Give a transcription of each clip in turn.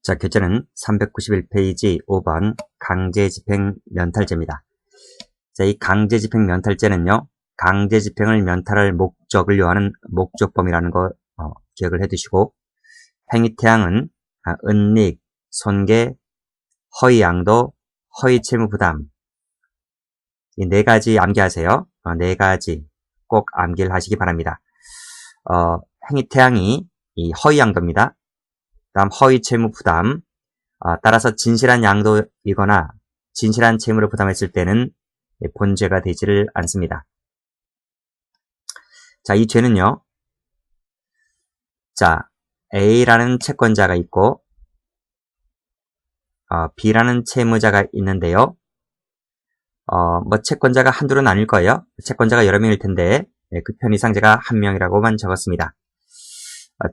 자, 교재는 391페이지 5번 강제집행 면탈죄입니다. 자, 이 강제집행 면탈죄는요, 강제집행을 면탈할 목적을 요하는 목적범이라는 거 기억을 해두시고, 행위태양은 은닉, 손괴, 허위양도, 허위채무부담, 이 네 가지 암기하세요. 네 가지 꼭 암기를 하시기 바랍니다. 행위태양이 이 허위양도입니다. 다음 허위채무부담, 따라서 진실한 양도이거나 진실한 채무를 부담했을 때는 본죄가 되지를 않습니다. 자, 이 죄는요, 자, A라는 채권자가 있고 B라는 채무자가 있는데요. 뭐 채권자가 한둘은 아닐 거예요. 채권자가 여러 명일 텐데 그 편의상 제가 한 명이라고만 적었습니다.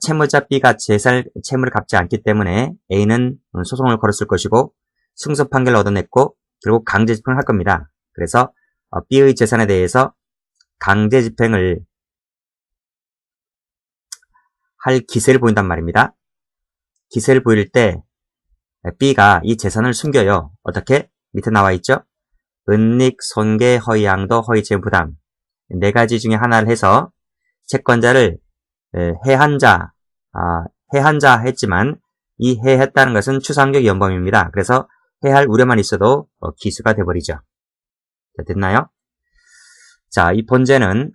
채무자 B가 채무를 갚지 않기 때문에 A는 소송을 걸었을 것이고 승소 판결을 얻어냈고 결국 강제집행을 할 겁니다. 그래서 B의 재산에 대해서 강제집행을 할 기세를 보인단 말입니다. 기세를 보일 때 B가 이 재산을 숨겨요. 어떻게? 밑에 나와 있죠? 은닉, 손괴, 허위양도, 허위채무부담 네 가지 중에 하나를 해서 채권자를 해한자 했지만 이 해했다는 것은 추상적 연범입니다. 그래서 해할 우려만 있어도 기수가 돼버리죠. 자, 됐나요? 자, 이 본죄는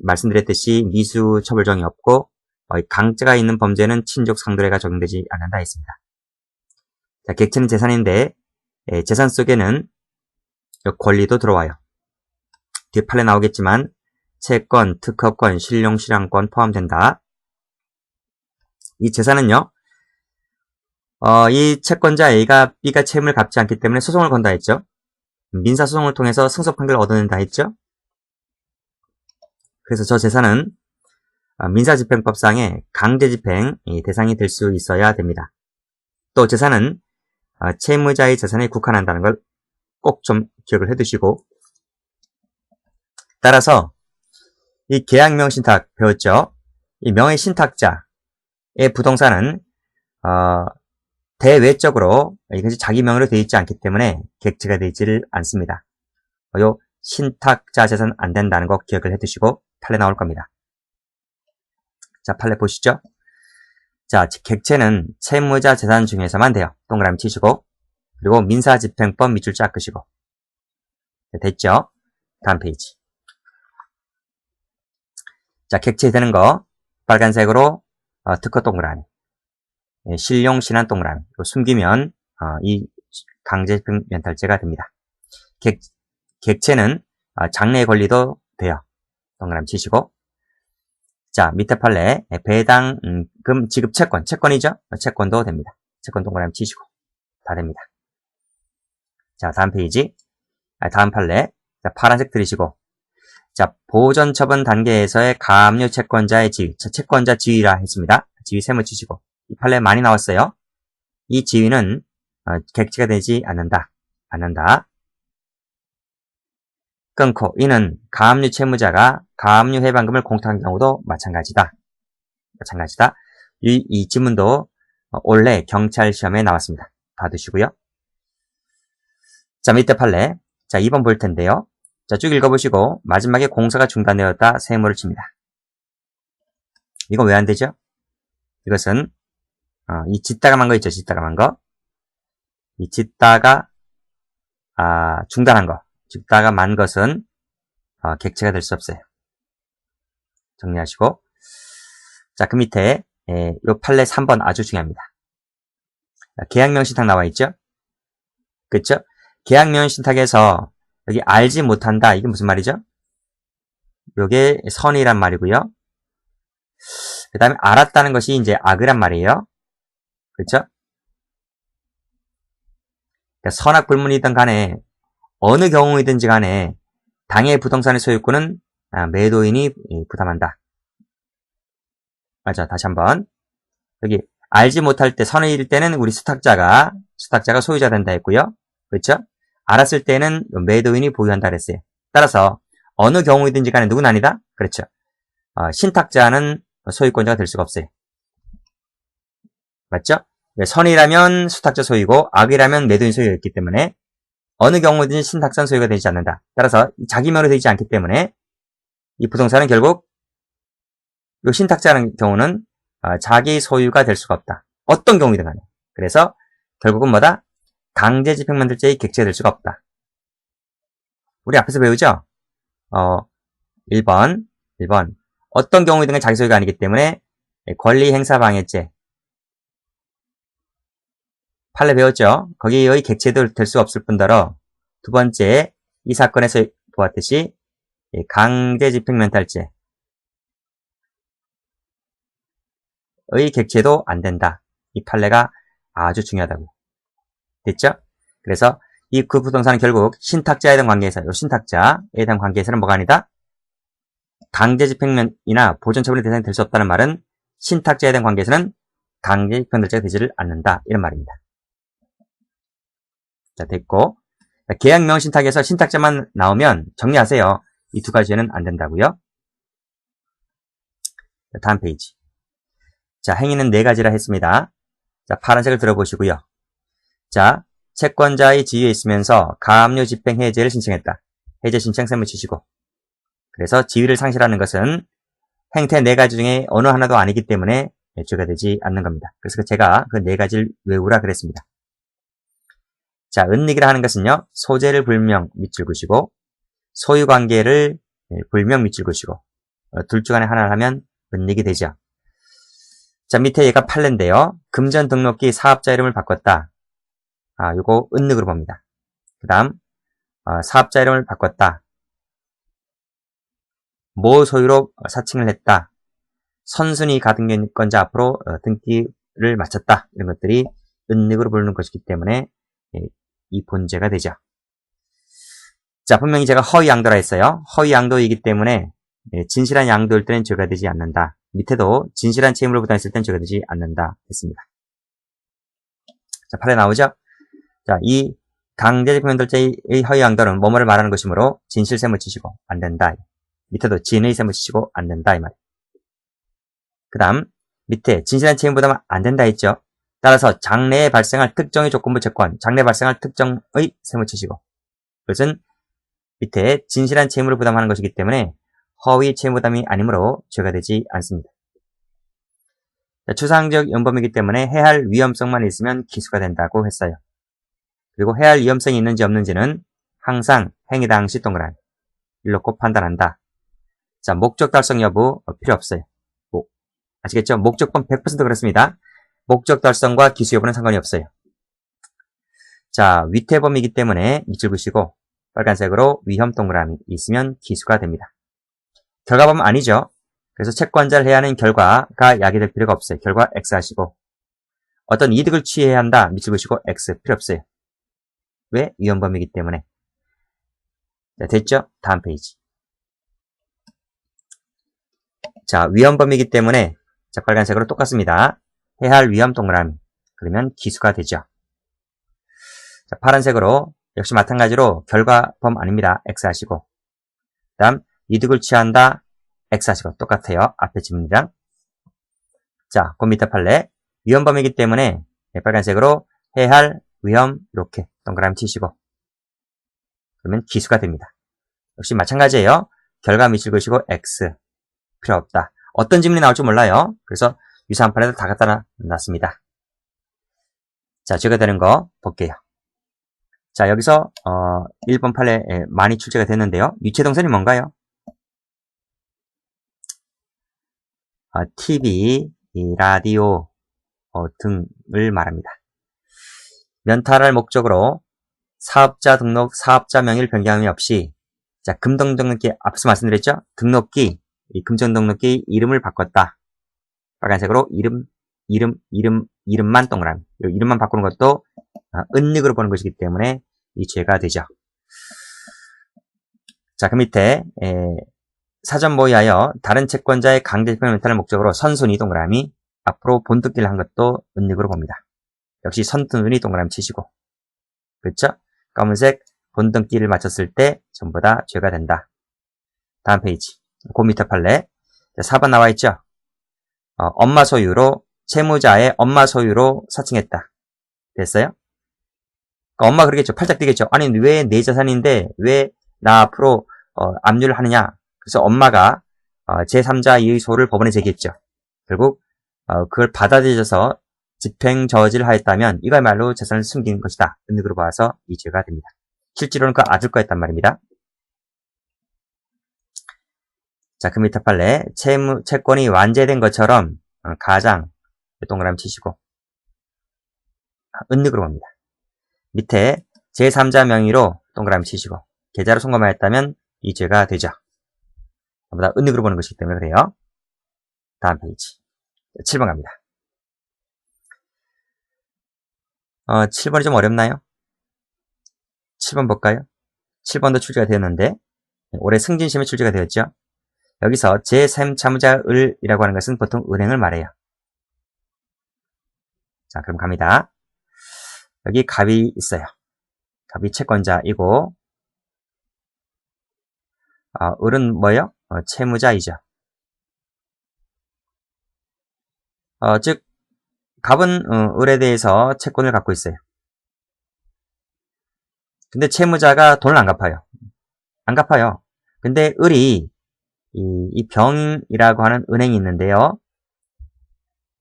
말씀드렸듯이 미수 처벌정이 없고 강제가 있는 범죄는 친족 상도례가 적용되지 않는다 했습니다. 자, 객체는 재산인데 재산 속에는 권리도 들어와요. 뒤에 판례 나오겠지만 채권, 특허권, 신용, 실향권 포함된다. 이 재산은요, 이 채권자 A가 B가 채무를 갚지 않기 때문에 소송을 건다 했죠. 민사소송을 통해서 승소 판결을 얻어낸다 했죠. 그래서 저 재산은 민사집행법상의 강제집행 대상이 될 수 있어야 됩니다. 또 재산은 채무자의 재산에 국한한다는 걸 꼭 좀 기억을 해두시고, 따라서 이 계약명신탁 배웠죠? 이 명의신탁자의 부동산은 대외적으로 이것이 자기 명의로 되어 있지 않기 때문에 객체가 되지를 않습니다. 요 신탁자 재산 안 된다는 거 기억을 해두시고 판례 나올 겁니다. 자, 판례 보시죠. 자, 객체는 채무자 재산 중에서만 돼요. 동그라미 치시고 그리고 민사집행법 밑줄 쫙 끄시고. 됐죠? 다음 페이지. 자, 객체 되는 거 빨간색으로 특허 동그라미, 신용 신한 동그라미 숨기면 이 강제집행 면탈죄가 됩니다. 객체는 장래의 권리도 돼요. 동그라미 치시고. 자, 밑에 판례 배당금 지급 채권이죠? 채권도 됩니다. 채권 동그라미 치시고 다 됩니다. 자, 다음 페이지. 다음 판례. 자, 파란색 들이시고. 자, 보전 처분 단계에서의 가압류 채권자의 지위. 채권자 지위라 했습니다. 지위 세모 치시고. 이 판례 많이 나왔어요. 이 지위는 객체가 되지 않는다. 끊고 이는 가압류 채무자가 가압류 해방금을 공탁한 경우도 마찬가지다. 이 지문도 올해 경찰 시험에 나왔습니다. 봐두시고요. 자, 밑에 판례. 자, 2번 볼 텐데요. 자, 쭉 읽어보시고 마지막에 공사가 중단되었다 세모를 칩니다. 이거 왜 안 되죠? 이것은 이 짓다가 만 거 있죠? 짓다가 만 거. 이 짓다가 중단한 거. 짓다가 만 것은 객체가 될 수 없어요. 정리하시고. 자, 그 밑에 요 판례 3번 아주 중요합니다. 계약명신탁 나와 있죠? 그쵸? 계약명신탁에서 여기 알지 못한다. 이게 무슨 말이죠? 요게 선이란 말이고요. 그 다음에 알았다는 것이 이제 악이란 말이에요. 그렇죠? 그러니까 선악불문이든 간에 어느 경우이든지 간에 당해 부동산의 소유권은 매도인이 부담한다. 맞아. 다시 한번. 여기 알지 못할 때 선을 잃을 때는 우리 수탁자가 소유자 된다 했고요. 그렇죠? 알았을 때는 매도인이 보유한다 그랬어요. 따라서 어느 경우이든지 간에 누군 아니다? 그렇죠. 신탁자는 소유권자가 될 수가 없어요. 맞죠? 선이라면 수탁자 소유고 악이라면 매도인 소유였기 때문에 어느 경우든지 신탁자는 소유가 되지 않는다. 따라서 자기명으로 되지 않기 때문에 이 부동산은 결국 이 신탁자라는 경우는 자기 소유가 될 수가 없다. 어떤 경우이든 간에. 그래서 결국은 뭐다? 강제집행만들죄의 객체가 될 수가 없다. 우리 앞에서 배우죠? 1번 어떤 경우이든 간에 자기 소유가 아니기 때문에 권리행사방해죄 판례 배웠죠? 거기의 객체도 될 수 없을 뿐더러 두 번째 이 사건에서 보았듯이 강제집행면탈죄의 객체도 안 된다. 이 판례가 아주 중요하다고. 됐죠? 그래서 이 그 부동산은 결국 신탁자에 대한 관계에서 이 신탁자에 대한 관계에서는 뭐가 아니다? 강제집행면이나 보존처분의 대상이 될 수 없다는 말은 신탁자에 대한 관계에서는 강제집행면탈죄가 되지를 않는다. 이런 말입니다. 자, 됐고. 계약명신탁에서 신탁자만 나오면 정리하세요. 이 두 가지는 안 된다고요. 자, 다음 페이지. 자, 행위는 4가지라 했습니다. 자, 파란색을 들어보시고요. 자, 채권자의 지위에 있으면서 가압류 집행 해제를 신청했다. 해제 신청 세무 치시고. 그래서 지위를 상실하는 것은 행태 4가지 중에 어느 하나도 아니기 때문에 죄가 되지 않는 겁니다. 그래서 제가 그 4가지를 외우라 그랬습니다. 자, 은닉이라 하는 것은요, 소재를 불명 밑줄 그시고, 소유관계를 불명 밑줄 그시고, 둘 중 안에 하나를 하면 은닉이 되죠. 자, 밑에 얘가 판례인데요. 금전 등록기 사업자 이름을 바꿨다. 요거 은닉으로 봅니다. 그 다음, 사업자 이름을 바꿨다. 모 소유로 사칭을 했다. 선순위 가등기권자 앞으로 등기를 마쳤다. 이런 것들이 은닉으로 부르는 것이기 때문에 이 본죄가 되죠. 자, 분명히 제가 허위 양도라 했어요. 허위 양도이기 때문에 진실한 양도일 때는 죄가 되지 않는다. 밑에도 진실한 채무를 부담했을 때는 죄가 되지 않는다 했습니다. 자, 판례 나오죠? 자, 이 강제집행면탈죄의 허위 양도는 뭐뭐를 말하는 것이므로 진실세무 치시고 안 된다. 밑에도 진의 세무 치시고 안 된다 이 말이에요. 그 다음 밑에 진실한 채무 부담은 안 된다 했죠. 따라서 장래에 발생할 특정의 조건부 채권, 장래에 발생할 특정의 세무 치시고 그것은 밑에 진실한 채무를 부담하는 것이기 때문에 허위 채무 부담이 아니므로 죄가 되지 않습니다. 자, 추상적 연범이기 때문에 해할 위험성만 있으면 기수가 된다고 했어요. 그리고 해할 위험성이 있는지 없는지는 항상 행위 당시 동그라미 일놓고 판단한다. 자, 목적 달성 여부 필요 없어요. 아시겠죠? 목적범 100% 그렇습니다. 목적 달성과 기수 여부는 상관이 없어요. 자, 위태범이기 때문에 밑줄 그시고 빨간색으로 위험 동그라미 있으면 기수가 됩니다. 결과범 아니죠. 그래서 채권자를 해야 하는 결과가 야기될 필요가 없어요. 결과 X 하시고 어떤 이득을 취해야 한다. 밑줄 그시고 X 필요 없어요. 왜? 위험범이기 때문에. 자, 됐죠? 다음 페이지. 자, 위험범이기 때문에 자, 빨간색으로 똑같습니다. 해할 위험 동그라미. 그러면 기수가 되죠. 자, 파란색으로 역시 마찬가지로 결과범 아닙니다. X 하시고 그 다음 이득을 취한다. X 하시고 똑같아요. 앞에 질문이랑. 자, 그 밑에 판례 위험범이기 때문에 빨간색으로 해할 위험 이렇게 동그라미 치시고 그러면 기수가 됩니다. 역시 마찬가지예요. 결과 밑줄 그시고 X 필요 없다. 어떤 질문이 나올지 몰라요. 그래서 유사한 판례도 다 갖다 놨습니다. 자, 죄가 되는 거 볼게요. 자, 여기서 1번 판례 많이 출제가 됐는데요. 유체동선이 뭔가요? TV, 라디오 등을 말합니다. 면탈할 목적으로 사업자 등록, 사업자 명의를 변경함이 없이 자, 금전등록기 앞서 말씀드렸죠? 등록기, 이 금전등록기 이름을 바꿨다. 빨간색으로 이름만 동그라미. 이름만 바꾸는 것도 은닉으로 보는 것이기 때문에 이 죄가 되죠. 자, 그 밑에 사전 모의하여 다른 채권자의 강제집행 면탈을 목적으로 선순위 동그라미 앞으로 본뜯기를 한 것도 은닉으로 봅니다. 역시 선순위 동그라미 치시고 그렇죠? 검은색 본등기를 마쳤을 때 전부 다 죄가 된다. 다음 페이지. 그 밑에 판례. 4번 나와 있죠? 엄마 소유로 채무자의 엄마 소유로 사칭했다. 됐어요? 그러니까 엄마 그러겠죠. 팔짝 뛰겠죠. 아니 왜 내 자산인데 왜 나 앞으로 압류를 하느냐. 그래서 엄마가 제3자 이의 소를 법원에 제기했죠. 결국 그걸 받아들여서 집행 저지를 하였다면 이거야말로 재산을 숨긴 것이다. 은닉으로 봐서 이 죄가 됩니다. 실제로는 그 아들 거였단 말입니다. 자, 그 밑에 판례 채권이 완제된 것처럼 가장 동그라미 치시고 은닉으로 갑니다. 밑에 제3자 명의로 동그라미 치시고 계좌로 송금하였다면 이 죄가 되죠. 전부 다 은닉으로 보는 것이기 때문에 그래요. 다음 페이지 7번 갑니다. 7번이 좀 어렵나요? 7번 볼까요? 7번도 출제가 되었는데 올해 승진시험에 출제가 되었죠. 여기서 제3자물자을이라고 하는 것은 보통 은행을 말해요. 자, 그럼 갑니다. 여기 갑이 있어요. 갑이 채권자이고 을은 뭐예요? 채무자이죠. 즉 갑은 을에 대해서 채권을 갖고 있어요. 근데 채무자가 돈을 안 갚아요. 안 갚아요. 근데 을이 이 병이라고 하는 은행이 있는데요.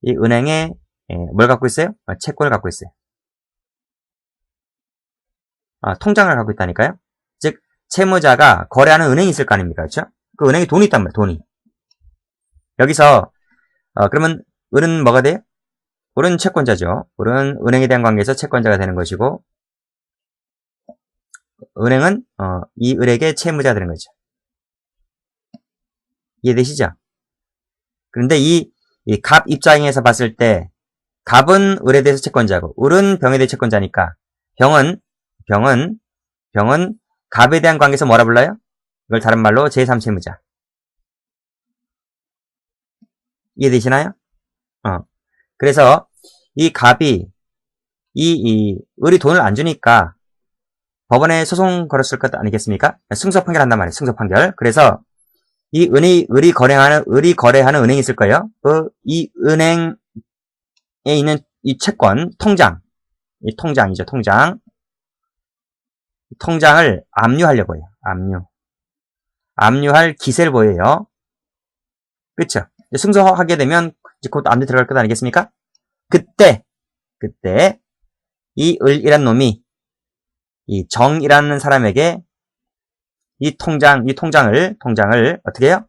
이 은행에 뭘 갖고 있어요? 채권을 갖고 있어요. 통장을 갖고 있다니까요. 즉 채무자가 거래하는 은행이 있을 거 아닙니까? 그렇죠? 그 은행에 돈이 있단 말이에요. 돈이. 여기서 그러면 을은 뭐가 돼요? 을은 채권자죠. 을은 은행에 대한 관계에서 채권자가 되는 것이고 은행은 이 을에게 채무자가 되는 거죠. 이해되시죠? 그런데 이 갑 입장에서 봤을 때 갑은 을에 대해서 채권자고 을은 병에 대해 채권자니까 병은 갑에 대한 관계에서 뭐라 불러요? 이걸 다른 말로 제3채무자. 이해되시나요? 그래서 이 갑이 이 을이 돈을 안 주니까 법원에 소송 걸었을 것 아니겠습니까? 승소 판결한단 말이에요. 승소 판결. 그래서 이 을이 거래하는 은행이 있을 거예요. 이 은행에 있는 이 채권, 이 통장이죠, 통장. 통장을 압류하려고 해요. 압류할 기세를 보여요. 그쵸? 승소하게 되면 이제 곧 압류 들어갈 것 아니겠습니까? 그때 이 을이란 놈이 이 정이라는 사람에게 이 통장을 어떻게 해요?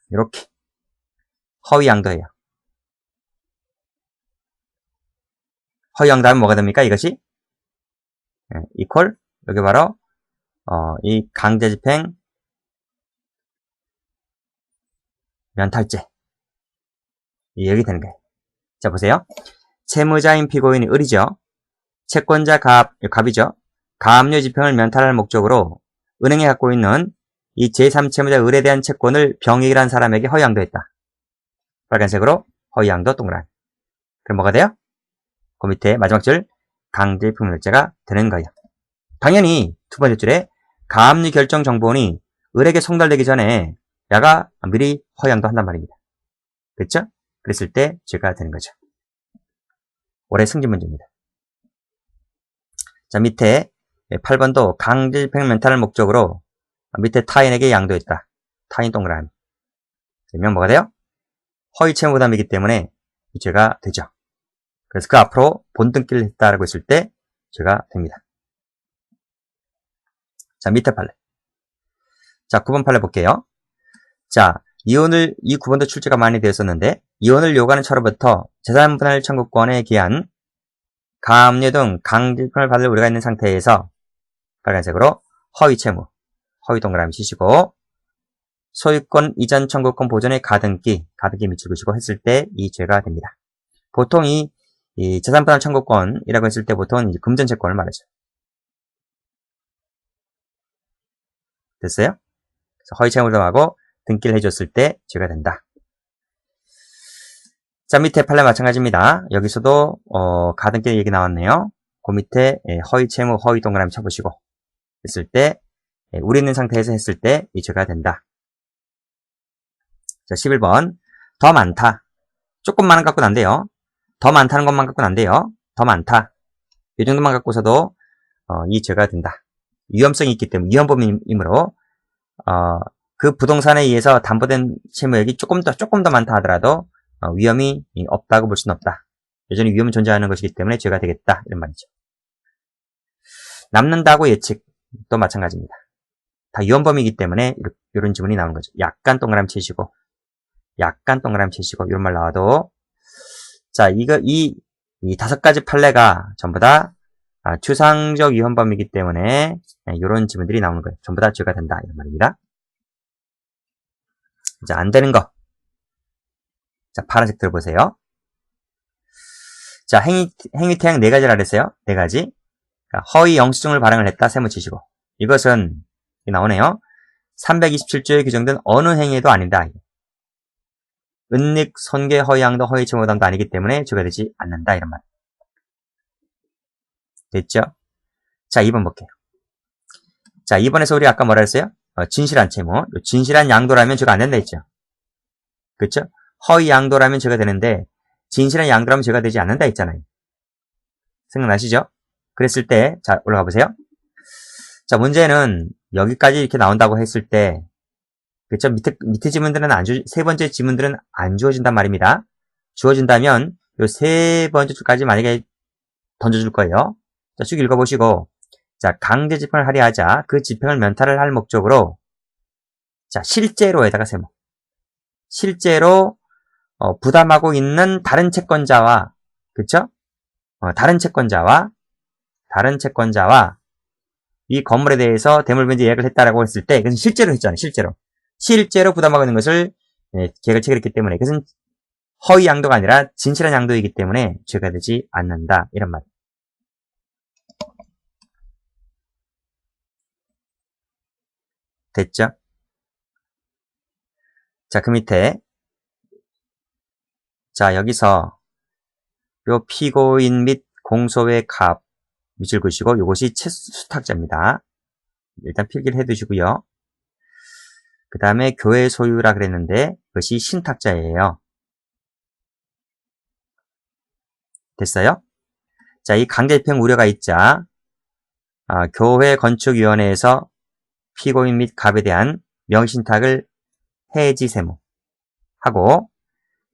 이렇게 허위 양도해요. 허위 양도하면 뭐가 됩니까? 이것이 이퀄 여기 바로 이 강제집행 면탈죄 여기 되는 거예요. 자 보세요. 채무자인 피고인이 을이죠. 채권자 갑이죠. 가압류 집행을 면탈할 목적으로 은행에 갖고 있는 이 제3채무자 을에 대한 채권을 병익이라는 사람에게 허위 양도했다. 빨간색으로 허위 양도 동그라미. 그럼 뭐가 돼요? 그 밑에 마지막 줄 강제집행면탈죄가 되는 거예요. 당연히 두 번째 줄에 가압류 결정 정보원이 을에게 송달되기 전에 야가 미리 허위 양도한단 말입니다. 그렇죠? 그랬을 때 죄가 되는 거죠. 올해 승진 문제입니다. 자, 밑에 8번도 강제집행 면탈을 목적으로 밑에 타인에게 양도했다. 타인 동그라미. 그러면 뭐가 돼요? 허위 채무 부담이기 때문에 이 죄가 되죠. 그래서 그 앞으로 본등기를 했다라고 했을 때 죄가 됩니다. 자, 밑에 판례. 자, 9번 판례 볼게요. 자, 이 9번도 출제가 많이 되었었는데 이혼을 요구하는 차로부터 재산분할 청구권에 기한 가압류 등 강제집행을 받을 우려가 있는 상태에서 빨간색으로 허위 채무, 허위 동그라미 치시고 소유권 이전 청구권 보존의 가등기 밑줄 그시고 했을 때 이 죄가 됩니다. 보통 이 재산분할 청구권이라고 했을 때 보통 이제 금전채권을 말하죠. 됐어요? 그래서 허위 채무를 더하고 등기를 해줬을 때 죄가 된다. 자, 밑에 판례 마찬가지입니다. 여기서도 가등기 얘기 나왔네요. 그 밑에 허위 채무, 허위 동그라미 쳐보시고 했을 때 우리 있는 상태에서 했을 때 이 죄가 된다. 자, 11번 더 많다. 조금만 갖고는 안 돼요. 더 많다는 것만 갖고는 안 돼요. 더 많다. 이 정도만 갖고서도 이 죄가 된다. 위험성이 있기 때문에 위험범이므로 그 부동산에 의해서 담보된 채무액이 조금 더 많다 하더라도 위험이 없다고 볼 수는 없다. 여전히 위험은 존재하는 것이기 때문에 죄가 되겠다. 이런 말이죠. 남는다고 예측도 마찬가지입니다. 다 위험범이기 때문에 이런 지문이 나오는 거죠. 약간 동그라미 치시고 이런 말 나와도 자, 이 5가지 판례가 전부 다 추상적 위헌범이기 때문에 이런 지문들이 나오는 거예요. 전부 다 죄가 된다. 이런 말입니다. 자, 안 되는 거. 자, 파란색 들어보세요. 자, 행위태양 4가지를 알았어요. 4가지. 허위 영수증을 발행을 했다. 세모 치시고. 이것은 나오네요. 327조에 규정된 어느 행위도 아니다. 은닉, 손괴, 허위양도, 허위채무부담도 아니기 때문에 죄가 되지 않는다. 이런 말. 됐죠? 자, 2번 볼게요. 자, 2번에서 우리 아까 뭐라 했어요? 진실한 채무. 진실한 양도라면 죄가 안 된다 했죠? 그렇죠? 허위 양도라면 죄가 되는데 진실한 양도라면 죄가 되지 않는다 했잖아요. 생각나시죠? 그랬을 때, 자, 올라가 보세요. 자, 문제는 여기까지 이렇게 나온다고 했을 때, 그렇죠? 밑에 지문들은 세 번째 지문들은 안 주어진단 말입니다. 주어진다면 요 3번째 줄까지 만약에 던져줄 거예요. 자, 쭉 읽어보시고, 자, 강제 집행을 하려 하자 그 집행을 면탈을 할 목적으로, 자, 실제로에다가 세모. 실제로 부담하고 있는 다른 채권자와, 그쵸? 다른 채권자와 이 건물에 대해서 대물변제 예약을 했다라고 했을 때, 그것은 실제로 했잖아요. 실제로 부담하고 있는 것을 계획을 체결했기 때문에, 그것은 허위 양도가 아니라 진실한 양도이기 때문에 죄가 되지 않는다. 이런 말. 됐죠? 자, 그 밑에, 자, 여기서 요 피고인 및 공소의 값 밑줄 그시고 요것이 채수탁자입니다. 일단 필기를 해두시고요. 그 다음에 교회 소유라 그랬는데 그것이 신탁자예요. 됐어요? 자, 이 강제집행 우려가 있자 교회 건축위원회에서 피고인 및 갑에 대한 명신탁을 해지 세무 하고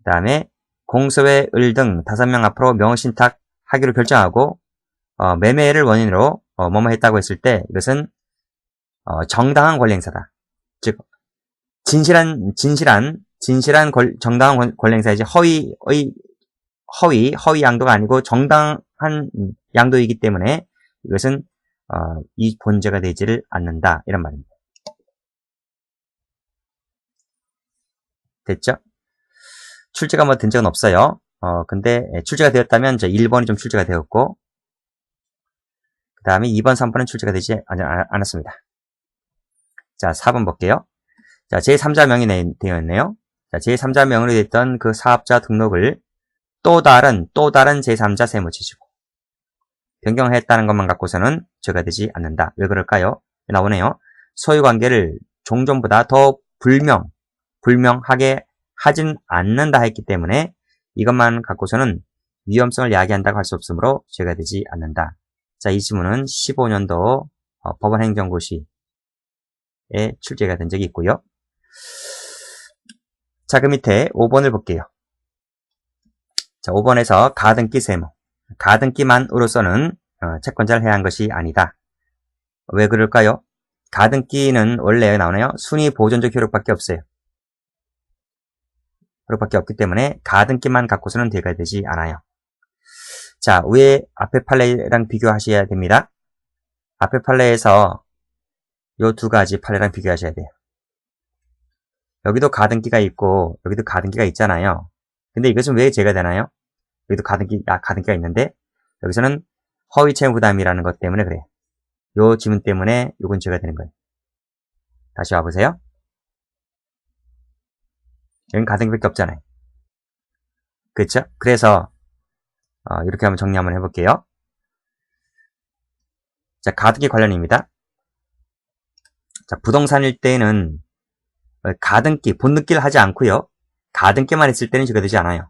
그 다음에 공소의 을 등 5명 앞으로 명신탁 하기로 결정하고 매매를 원인으로 뭐뭐 했다고 했을 때 이것은 정당한 권리 행사다. 즉 진실한 정당한 권리 행사이지 허위 양도가 아니고 정당한 양도이기 때문에 이것은 이 본죄가 되지를 않는다. 이런 말입니다. 됐죠? 출제가 뭐 된 적은 없어요. 근데 출제가 되었다면 1번이 좀 출제가 되었고 그 다음에 2번, 3번은 출제가 되지 않았습니다. 자, 4번 볼게요. 자, 제3자명이 되어 있네요. 자, 제3자명으로 됐던 그 사업자 등록을 또 다른 제3자 세무 치시고 변경했다는 것만 갖고서는 죄가 되지 않는다. 왜 그럴까요? 나오네요. 소유관계를 종전보다 더 불명하게 하진 않는다 했기 때문에 이것만 갖고서는 위험성을 야기한다고 할 수 없으므로 죄가 되지 않는다. 자, 이 지문은 15년도 법원행정고시에 출제가 된 적이 있고요. 자, 그 밑에 5번을 볼게요. 자, 5번에서 가등기 세무. 가등기만으로서는 채권자를 해야 한 것이 아니다. 왜 그럴까요? 가등기는 원래 나오나요? 순위 보존적 효력밖에 없어요. 효력밖에 없기 때문에 가등기만 갖고서는 죄가 되지 않아요. 자, 위에 앞에 판례랑 비교하셔야 됩니다. 앞에 판례에서 요 2가지 판례랑 비교하셔야 돼요. 여기도 가등기가 있고 여기도 가등기가 있잖아요. 근데 이것은 왜 죄가 되나요? 여기도 가등기가 있는데 여기서는 허위 채무 부담이라는 것 때문에 그래요. 요 지문 때문에 요건 죄가 되는 거예요. 다시 와보세요. 여긴 가등기밖에 없잖아요. 그렇죠? 그래서 이렇게 한번 정리 한번 해볼게요. 자, 가등기 관련입니다. 자, 부동산일 때는 가등기, 본등기를 하지 않고요. 가등기만 했을 때는 죄가 되지 않아요.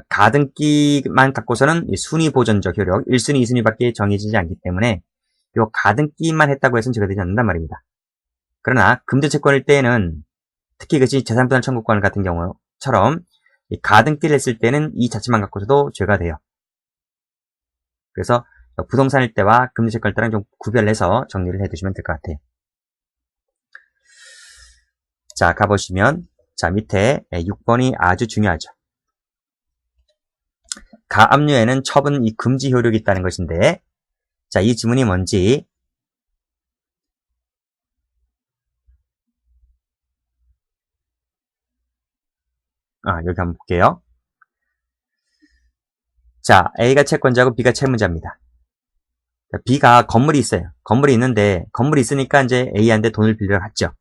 가등기만 갖고서는 순위 보존적 효력 1순위, 2순위밖에 정해지지 않기 때문에 요 가등기만 했다고 해서는 죄가 되지 않는단 말입니다. 그러나 금전채권일 때에는 특히 그것이 재산분할 청구권 같은 경우처럼 이 가등기를 했을 때는 이 자체만 갖고서도 죄가 돼요. 그래서 부동산일 때와 금전채권일 때랑 좀 구별해서 정리를 해두시면 될 것 같아요. 자, 가보시면 자 밑에 6번이 아주 중요하죠. 가압류에는 처분 이 금지 효력이 있다는 것인데 자, 이 지문이 뭔지 여기 한번 볼게요. 자, A가 채권자고 B가 채무자입니다. B가 건물이 있어요. 건물이 있는데 건물이 있으니까 이제 A한테 돈을 빌려 갔죠.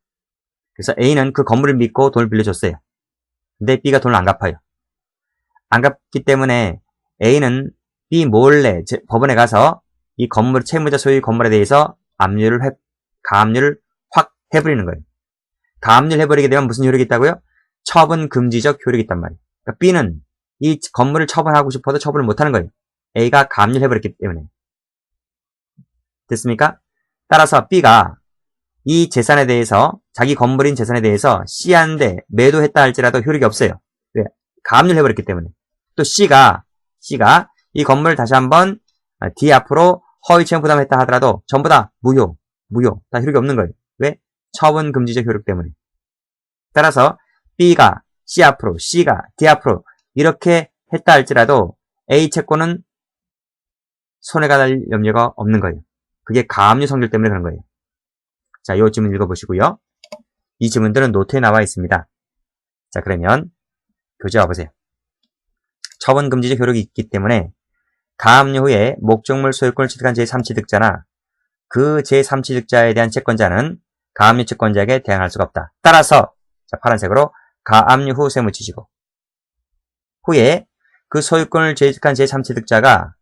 그래서 A는 그 건물을 믿고 돈을 빌려줬어요. 근데 B가 돈을 안 갚아요. 안 갚기 때문에 A는 B 몰래 법원에 가서 이 건물 채무자 소유의 건물에 대해서 가압류를 확 해버리는 거예요. 가압류를 해버리게 되면 무슨 효력이 있다고요? 처분 금지적 효력이 있단 말이에요. 그러니까 B는 이 건물을 처분하고 싶어도 처분을 못하는 거예요. A가 가압류를 해버렸기 때문에. 됐습니까? 따라서 B가 이 재산에 대해서 자기 건물인 재산에 대해서 C한테 매도했다 할지라도 효력이 없어요. 왜? 가압류를 해버렸기 때문에. 또 C가 이 건물을 다시 한번 D 앞으로 허위 채무 부담했다 하더라도 전부 다 무효, 다 효력이 없는 거예요. 왜? 처분 금지적 효력 때문에. 따라서 B가 C 앞으로, C가 D 앞으로 이렇게 했다 할지라도 A 채권은 손해가 날 염려가 없는 거예요. 그게 가압류 성질 때문에 그런 거예요. 자, 이 지문 읽어보시고요. 이 지문들은 노트에 나와 있습니다. 자, 그러면 교재 와보세요. 처분 금지적 효력이 있기 때문에 가압류 후에 목적물 소유권을 취득한 제3취득자나 그 제3취득자에 대한 채권자는 가압류 채권자에게 대항할 수가 없다. 따라서 자, 파란색으로 가압류 후 세무치시고 후에 그 소유권을 취득한 제3취득자가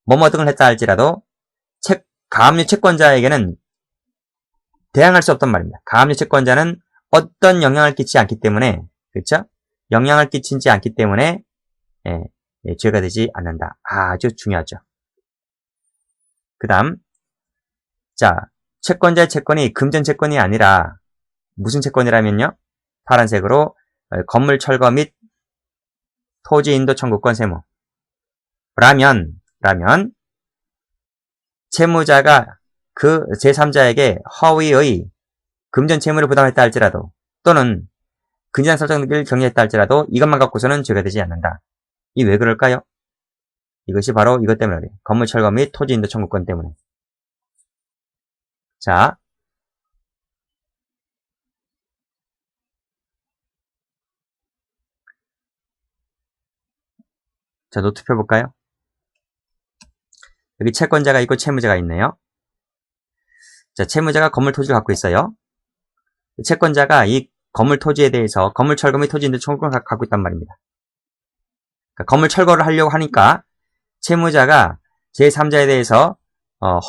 뭐뭐 등을 했다 할지라도 가압류 채권자에게는 대항할 수 없단 말입니다. 가압류 채권자는 어떤 영향을 끼치지 않기 때문에 그렇죠? 영향을 끼치지 않기 때문에 죄가 되지 않는다. 아주 중요하죠. 그 다음 자, 채권자의 채권이 금전 채권이 아니라 무슨 채권이라면요? 파란색으로 건물 철거 및 토지 인도 청구권 세무 라면 채무자가 그 제3자에게 허위의 금전 채무를 부담했다 할지라도 또는 근저당 설정을 경리했다 할지라도 이것만 갖고서는 죄가 되지 않는다. 이 왜 그럴까요? 이것이 바로 이것 때문에 그래요. 건물 철거 및 토지 인도 청구권 때문에. 자, 노트 펴볼까요? 여기 채권자가 있고 채무자가 있네요. 자, 채무자가 건물 토지를 갖고 있어요. 채권자가 이 건물 토지에 대해서 건물 철거 및 토지 인도 청구권을 갖고 있단 말입니다. 그러니까 건물 철거를 하려고 하니까 채무자가 제3자에 대해서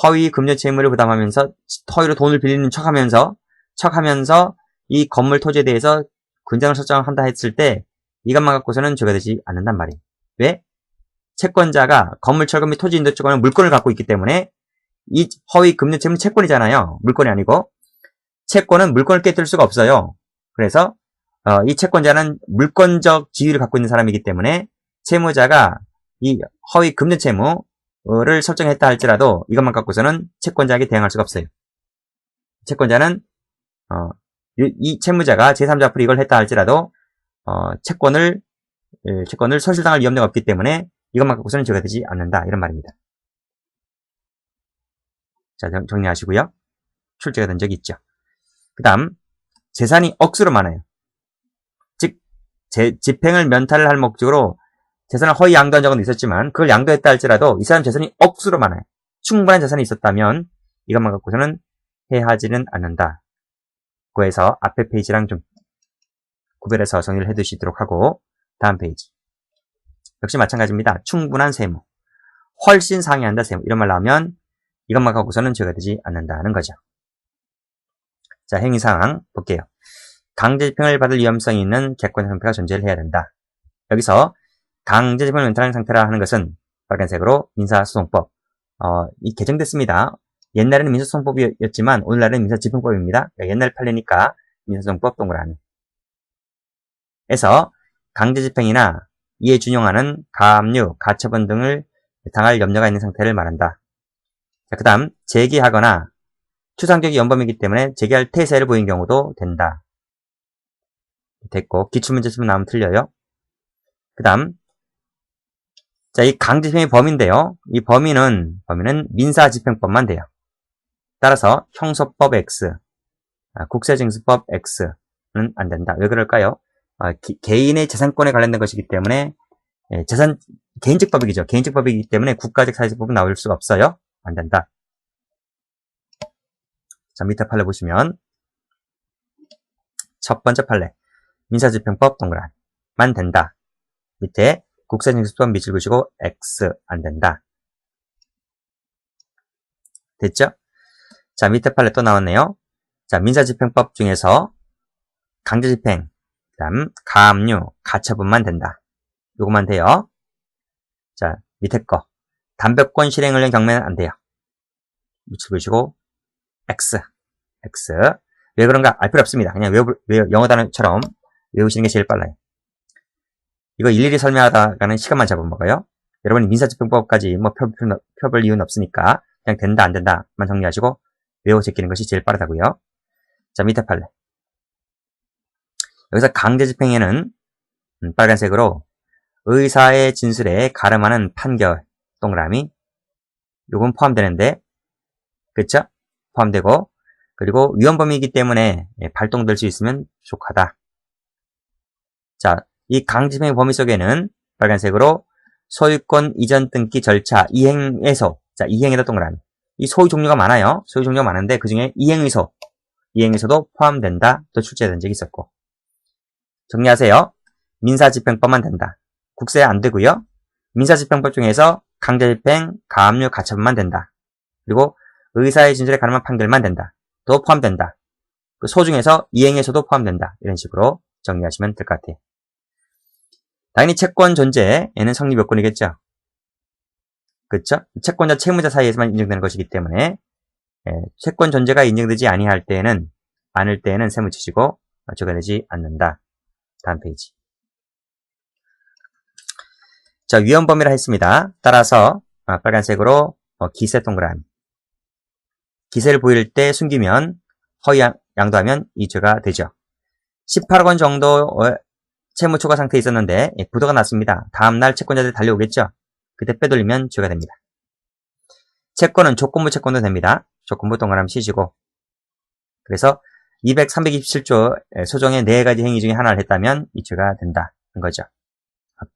허위 금전 채무를 부담하면서 허위로 돈을 빌리는 척하면서 이 건물 토지에 대해서 근저당을 설정한다 했을 때 이것만 갖고서는 죄가 되지 않는단 말이에요. 왜? 채권자가 건물 철거 및 토지 인도 쪽에는 물권을 갖고 있기 때문에 이 허위 금전 채무는 채권이잖아요. 물권이 아니고 채권은 물권을 깨뜨릴 수가 없어요. 그래서 이 채권자는 물권적 지위를 갖고 있는 사람이기 때문에 채무자가 이 허위 금전 채무를 설정했다 할지라도 이것만 갖고서는 채권자에게 대항할 수가 없어요. 채권자는 이 채무자가 제3자 앞으로 이걸 했다 할지라도 채권을 손실당할 위험자가 없기 때문에 이것만 갖고서는 죄가 되지 않는다. 이런 말입니다. 자, 정리하시고요. 출제가 된 적이 있죠. 그 다음 재산이 억수로 많아요. 즉 집행을 면탈을 할 목적으로 재산을 허위 양도한 적은 있었지만 그걸 양도했다 할지라도 이 사람 재산이 억수로 많아요. 충분한 재산이 있었다면 이것만 갖고서는 해하지는 않는다. 그거에서 앞에 페이지랑 좀 구별해서 정리를 해두시도록 하고 다음 페이지 역시 마찬가지입니다. 충분한 세무, 훨씬 상회한다 세무 이런 말 나오면 이것만 갖고서는 죄가 되지 않는다는 거죠. 자, 행위사항 볼게요. 강제 집행을 받을 위험성이 있는 객관 형태가 존재를 해야 된다. 여기서 강제집행을 면탈하는 상태라 하는 것은 빨간색으로 민사소송법. 이 개정됐습니다. 옛날에는 민사소송법이었지만 오늘날은 민사집행법입니다. 그러니까 옛날 판례니까 민사소송법 동그라미. 에서 강제집행이나 이에 준용하는 가압류, 가처분 등을 당할 염려가 있는 상태를 말한다. 자, 그 다음 제기하거나 추상적인 연범이기 때문에 제기할 태세를 보인 경우도 된다. 됐고 기출문제집은 나오면 틀려요. 그 다음 자, 이 강제집행의 범위인데요. 이 범위는 민사집행법만 돼요. 따라서 형소법 X, 국세징수법 X는 안 된다. 왜 그럴까요? 개인의 재산권에 관련된 것이기 때문에 개인적 법이죠. 개인적 법이기 때문에 국가적 사회적법은 나올 수가 없어요. 안 된다. 자, 밑에 판례 보시면 첫 번째 판례 민사집행법 동그라미만 된다. 밑에 국세징수법 밑줄 그시고 X 안 된다. 됐죠? 자, 밑에 판례 또 나왔네요. 자, 민사집행법 중에서 강제집행, 그다음 가압류, 가처분만 된다. 요것만 돼요. 자, 밑에 거 담배권 실행을 위한 경매는 안 돼요. 밑줄 그시고 X. 왜 그런가 알 필요 없습니다. 그냥 영어 단어처럼 외우시는 게 제일 빨라요. 이거 일일이 설명하다가는 시간만 잡아먹어요. 여러분이 민사집행법까지 펴볼 이유는 없으니까 그냥 된다 안 된다만 정리하시고 외워 제끼는 것이 제일 빠르다고요. 자, 밑에 판례. 여기서 강제집행에는 빨간색으로 의사의 진술에 가름하는 판결 동그라미 요건 포함되는데 그쵸? 포함되고 그리고 위헌범위이기 때문에 발동될 수 있으면 부족하다. 자, 이 강제집행의 범위 속에는 빨간색으로 소유권 이전 등기 절차 이행에서 자, 이행에다 동그라미. 이 소유 종류가 많아요. 소유 종류가 많은데 그 중에 이행에서도 포함된다. 또 출제된 적이 있었고. 정리하세요. 민사집행법만 된다. 국세 안 되고요. 민사집행법 중에서 강제집행, 가압류, 가처분만 된다. 그리고 의사의 진술에 가름한 판결만 된다. 또 포함된다. 그 소 중에서 이행에서도 포함된다. 이런 식으로 정리하시면 될 것 같아요. 당연히 채권 존재에는 성립 요건이겠죠. 그렇죠? 채권자, 채무자 사이에서만 인정되는 것이기 때문에 채권 존재가 인정되지 않을 때에는 세무 치시고 적용되지 않는다. 다음 페이지. 자, 위헌범위라 했습니다. 따라서 빨간색으로 기세 동그라미. 기세를 보일 때 숨기면 허위 양도하면 이 죄가 되죠. 18억 원 정도 채무 초과 상태에 있었는데 부도가 났습니다. 다음날 채권자들이 달려오겠죠. 그때 빼돌리면 죄가 됩니다. 채권은 조건부 채권도 됩니다. 조건부 동그라미 치시고 그래서 327조 소정의 4가지 행위 중에 하나를 했다면 이 죄가 된다는 거죠.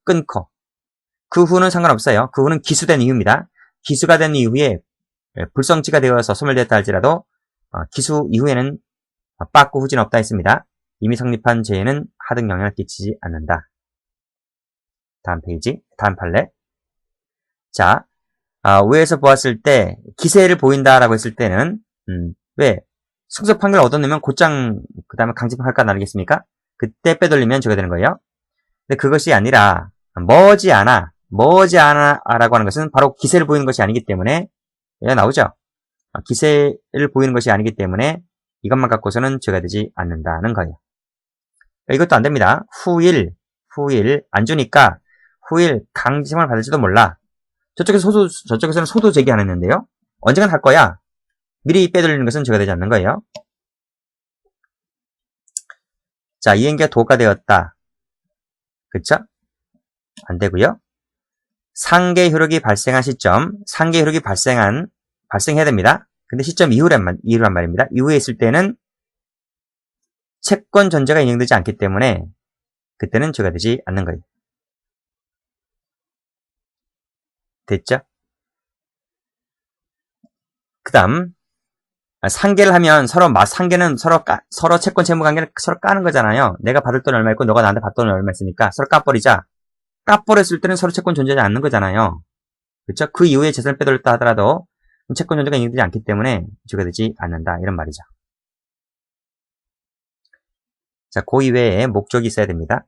끊고 그 후는 상관없어요. 그 후는 기수된 이후입니다. 기수가 된 이후에 불성치가 되어서 소멸되었다 할지라도 기수 이후에는 빠꾸 후지는 없다 했습니다. 이미 성립한 죄에는 하등 영향을 끼치지 않는다. 다음 페이지, 다음 판례. 자, 위에서 보았을 때 기세를 보인다라고 했을 때는 왜 승소 판결을 얻어내면 곧장 그 다음에 강제집행할까 나르겠습니까? 그때 빼돌리면 죄가 되는 거예요. 근데 그것이 아니라 머지않아라고 하는 것은 바로 기세를 보이는 것이 아니기 때문에 여기 나오죠. 기세를 보이는 것이 아니기 때문에 이것만 갖고서는 죄가 되지 않는다는 거예요. 이것도 안 됩니다. 후일 안 주니까 후일 강제집행을 받을지도 몰라. 저쪽에서는 소도 제기 안 했는데요. 언젠간 할 거야. 미리 빼돌리는 것은 죄가 되지 않는 거예요. 자, 이행기가 도가 되었다. 그쵸? 안 되고요. 상계 효력이 발생한 시점, 상계 효력이 발생해야 됩니다. 근데 시점 이후란 말입니다. 이후에 있을 때는 채권 존재가 인정되지 않기 때문에 그때는 죄가 되지 않는 거예요. 됐죠? 그 다음 상계를 하면 상계는 서로 채권 채무 관계를 서로 까는 거잖아요. 내가 받을 돈이 얼마 있고 너가 나한테 받을 돈이 얼마 있으니까 서로 까버리자. 까버렸을 때는 서로 채권 존재하지 않는 거잖아요. 그렇죠? 그 이후에 재산을 빼돌렸다 하더라도 채권 존재가 인정되지 않기 때문에 죄가 되지 않는다. 이런 말이죠. 자, 그 이외에 목적이 있어야 됩니다.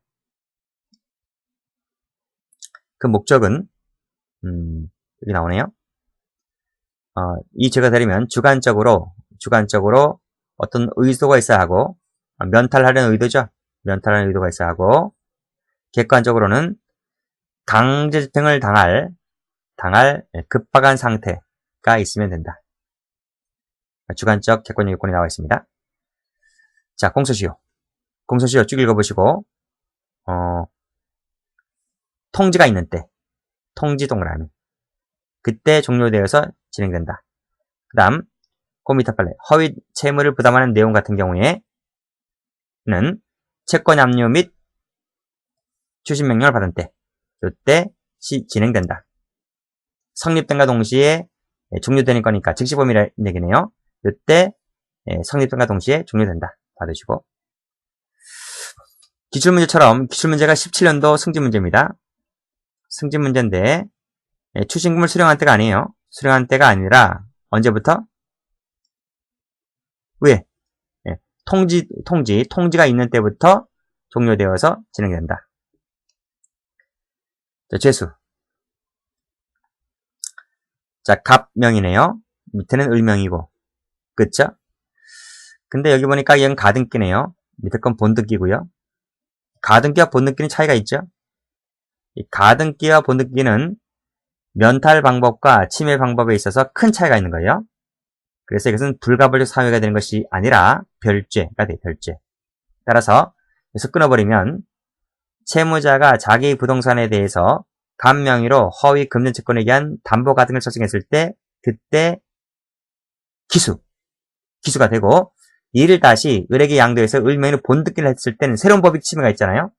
그 목적은 여기 나오네요. 이 죄가 되려면 주관적으로 어떤 의도가 있어야 하고, 면탈하려는 의도죠. 면탈하는 의도가 있어야 하고, 객관적으로는 강제집행을 당할 급박한 상태가 있으면 된다. 주관적, 객관적 요건이 나와 있습니다. 자, 공소시효 쭉 읽어보시고, 통지가 있는 때, 통지 동그라미, 그때 종료되어서 진행된다. 그 다음, 그 밑에 빨래, 허위 채무를 부담하는 내용 같은 경우에는 채권 압류 및 추심 명령을 받은 때, 이때 진행된다. 성립된과 동시에 종료되는 거니까 즉시 범위라는 얘기네요. 이때 성립된과 동시에 종료된다. 받으시고, 기출문제처럼 기출문제가 17년도 승진문제입니다. 승진문제인데 추징금을 수령한 때가 아니에요. 수령한 때가 아니라 언제부터? 왜? 통지가 있는 때부터 종료되어서 진행된다. 자, 죄수. 자, 갑명이네요. 밑에는 을명이고. 그쵸? 근데 여기 보니까 얘는 가등기네요. 밑에 건 본등기고요. 가등기와 본등기는 차이가 있죠? 이 가등기와 본등기는 면탈 방법과 침해 방법에 있어서 큰 차이가 있는 거예요. 그래서 이것은 불가불적 사유가 되는 것이 아니라 별죄가 돼요. 별죄. 따라서 여기서 끊어버리면 채무자가 자기 부동산에 대해서 간명의로 허위 금전채권에 의한 담보가 등을 설정했을 때 그때 기수가 되고, 이를 다시 을에게 양도해서 을명의로 본등기를 했을 때는 새로운 법익 침해가 있잖아요.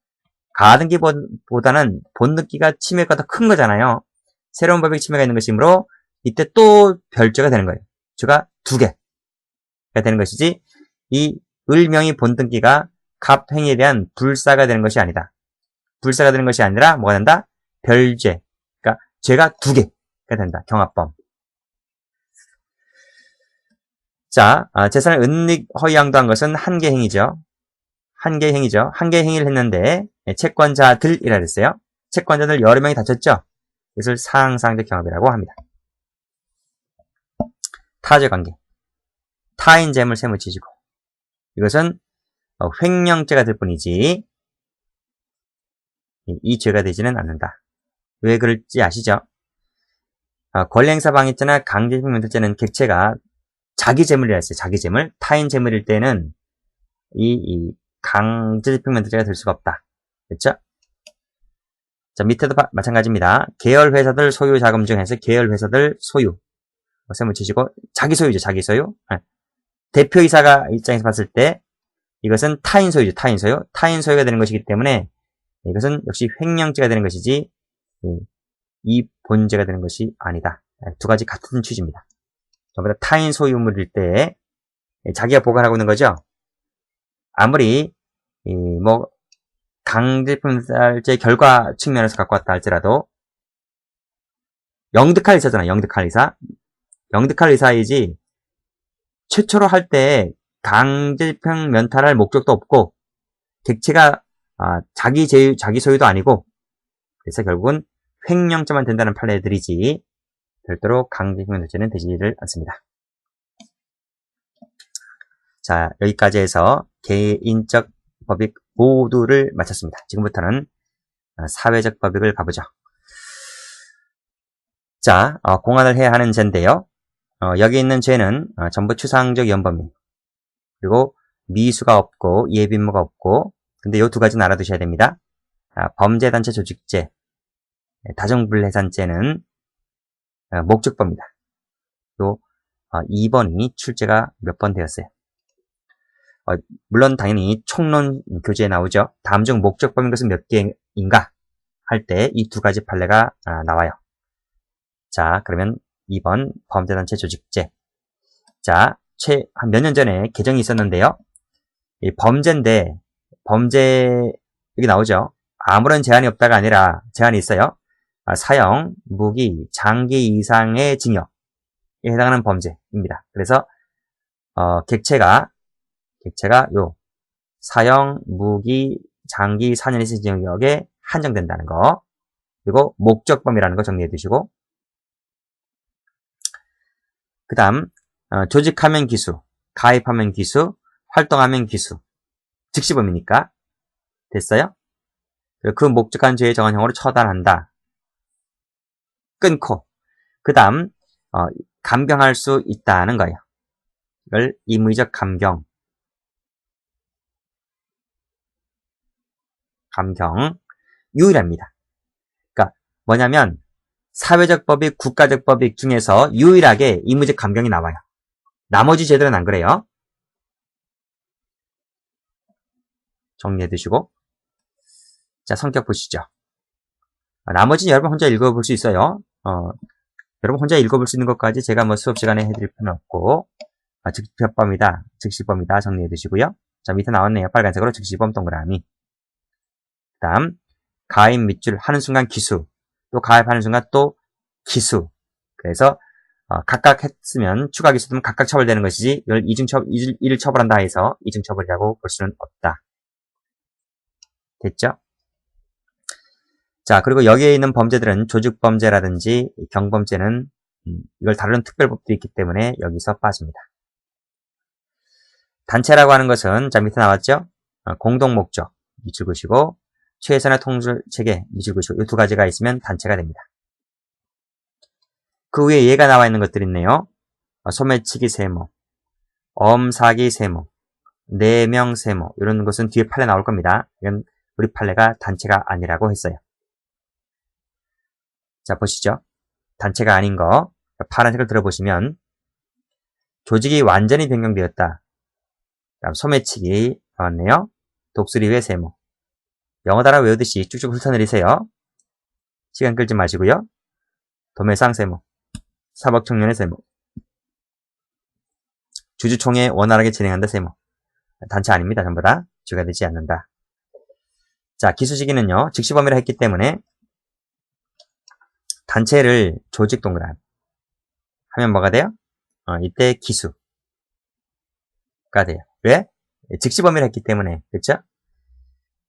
가등기보다는 본등기가 침해가 더 큰 거잖아요. 새로운 법익 침해가 있는 것이므로 이때 또 별죄가 되는 거예요. 죄가 2개가 되는 것이지, 이 을명의 본등기가 갑행위에 대한 불사가 되는 것이 아니다. 불사가 되는 것이 아니라 뭐가 된다? 별죄. 그러니까 죄가 2개가 된다. 경합범. 자, 재산을 은닉 허위양도한 것은 한 개 행위죠. 한 개 행위를 했는데 채권자들이라 그랬어요. 채권자들 여러 명이 다쳤죠. 이것을 상상적 경합이라고 합니다. 타적 관계. 타인 재물 세무 지지고. 이것은 횡령죄가 될 뿐이지 이 죄가 되지는 않는다. 왜 그럴지 아시죠? 권리행사 방해죄나 강제집행 면탈죄는 객체가 자기 재물이라 했어요. 자기 재물. 타인 재물일 때는 이 강제집행 면탈죄가 될 수가 없다. 그렇죠? 자, 밑에도 마찬가지입니다. 계열 회사들 소유 자금 중에서 계열 회사들 소유 세무 치시고, 자기 소유죠. 자기 소유. 대표이사가 입장에서 봤을 때 이것은 타인 소유죠. 타인 소유. 타인 소유가 되는 것이기 때문에 이것은 역시 횡령죄가 되는 것이지 이 본죄가 되는 것이 아니다. 두 가지 같은 취지입니다. 전부 다 타인 소유물일 때 자기가 보관하고 있는 거죠. 아무리 뭐 강제품살죄 결과 측면에서 갖고 왔다 할지라도 영득할 의사잖아. 영득할 의사이지 최초로 할 때 강제집행 면탈할 목적도 없고 객체가 자기 소유도 아니고, 그래서 결국은 횡령죄만 된다는 판례들이지 별도로 강제집행 면탈죄는 되지를 않습니다. 자, 여기까지 해서 개인적 법익 모두를 마쳤습니다. 지금부터는 사회적 법익을 가보죠. 자, 공안을 해야 하는 죄인데요. 여기 있는 죄는 전부 추상적 연범이에요. 그리고 미수가 없고 예비무가 없고, 근데 이 두 가지는 알아두셔야 됩니다. 범죄단체 조직죄, 다중불해산죄는 목적법입니다. 또 2번이 출제가 몇 번 되었어요. 물론 당연히 총론 교재에 나오죠. 다음 중 목적법인 것은 몇 개인가 할 때 이 두 가지 판례가 나와요. 자, 그러면 2번 범죄단체 조직죄. 자, 한 몇 년 전에 개정이 있었는데요. 이 범죄인데, 여기 나오죠. 아무런 제한이 없다가 아니라 제한이 있어요. 사형, 무기, 장기 이상의 징역에 해당하는 범죄입니다. 그래서 객체가 요 사형, 무기, 장기 4년 이상 징역에 한정된다는 거. 그리고 목적범위라는 거 정리해 두시고, 그 다음 조직하면 기수, 가입하면 기수, 활동하면 기수, 즉시범위니까 됐어요? 그 목적한 죄의 정한형으로 처단한다. 끊고 그 다음 감경할 수 있다는 거예요. 이걸 임의적 감경 유일합니다. 그러니까 뭐냐면 사회적 법익, 국가적 법익 중에서 유일하게 임의적 감경이 나와요. 나머지 제도는 안 그래요. 정리해 두시고, 자, 성격 보시죠. 나머지는 여러분 혼자 읽어볼 수 있어요. 여러분 혼자 읽어볼 수 있는 것까지 제가 뭐 수업 시간에 해드릴 필요는 없고, 즉시범이다, 즉시범이다 정리해 두시고요. 자, 밑에 나왔네요. 빨간색으로 즉시범 동그라미. 그 다음 가입 밑줄 하는 순간 기수, 또 가입하는 순간 또 기수. 그래서 각각 했으면 추가 기수면 각각 처벌되는 것이지 이걸 이를 처벌한다 해서 이중처벌이라고 볼 수는 없다. 됐죠? 자, 그리고 여기에 있는 범죄들은 조직범죄라든지 경범죄는 이걸 다루는 특별법들이 있기 때문에 여기서 빠집니다. 단체라고 하는 것은 자 밑에 나왔죠? 공동목적 밑줄 그시고 최선의 통솔체계 밑줄 그시고 이 두 가지가 있으면 단체가 됩니다. 그 위에 얘가 나와 있는 것들이 있네요. 소매치기 세모, 엄사기 세모, 4명 세모 이런 것은 뒤에 판례 나올 겁니다. 이건 우리 판례가 단체가 아니라고 했어요. 자, 보시죠. 단체가 아닌 거 파란색을 들어보시면 조직이 완전히 변경되었다. 다음 소매치기 나왔네요. 독수리회 세모. 영어 단어 외우듯이 쭉쭉 훑어내리세요. 시간 끌지 마시고요. 도매상 세모, 사법청년의 세모, 주주총회 원활하게 진행한다 세모. 단체 아닙니다. 전부 다 죄가 되지 않는다. 자, 기수시기는요. 즉시범위라 했기 때문에 단체를 조직 동그라미 하면 뭐가 돼요? 이때 기수가 돼요. 왜? 즉시범위를 했기 때문에. 그렇죠?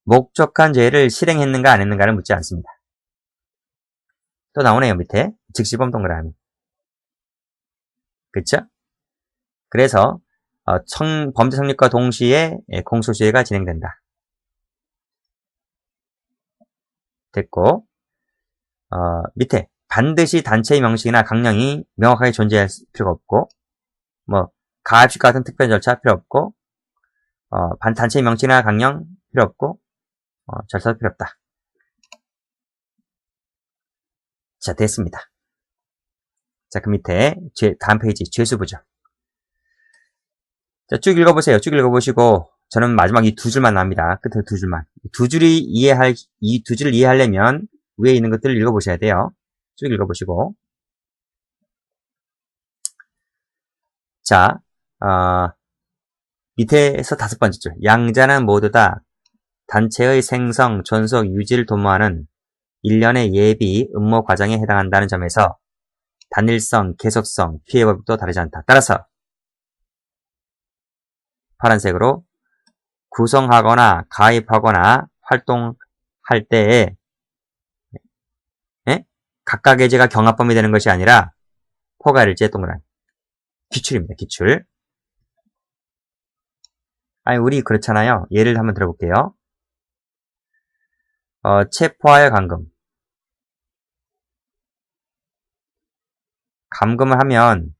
목적한 죄를 실행했는가 안 했는가를 묻지 않습니다. 또 나오네요. 밑에 즉시범 동그라미. 그렇죠? 그래서 범죄 성립과 동시에 공소시효가 진행된다. 됐고 밑에 반드시 단체의 명식이나 강령이 명확하게 존재할 필요가 없고 뭐 가입식 같은 특별 절차 필요 없고 단체의 명칭이나 강령 필요 없고 절차도 필요 없다. 자, 됐습니다. 자, 그 밑에 다음 페이지 죄수부죠. 자, 쭉 읽어보세요. 쭉 읽어보시고 저는 마지막 이 두 줄만 납니다. 끝에 두 줄만. 이 두 줄을 이해하려면 위에 있는 것들을 읽어보셔야 돼요. 쭉 읽어보시고 자, 밑에서 5번째 줄. 양자는 모두 다 단체의 생성, 존속, 유지를 도모하는 일련의 예비, 음모 과정에 해당한다는 점에서 단일성, 계속성, 피해 법도 다르지 않다. 따라서 파란색으로 구성하거나 가입하거나 활동할 때에 각각의 죄가 경합범위 되는 것이 아니라 포괄일죄 동그라미. 기출입니다. 기출. 아니 우리 그렇잖아요. 예를 한번 들어볼게요. 체포하여 감금. 감금을 하면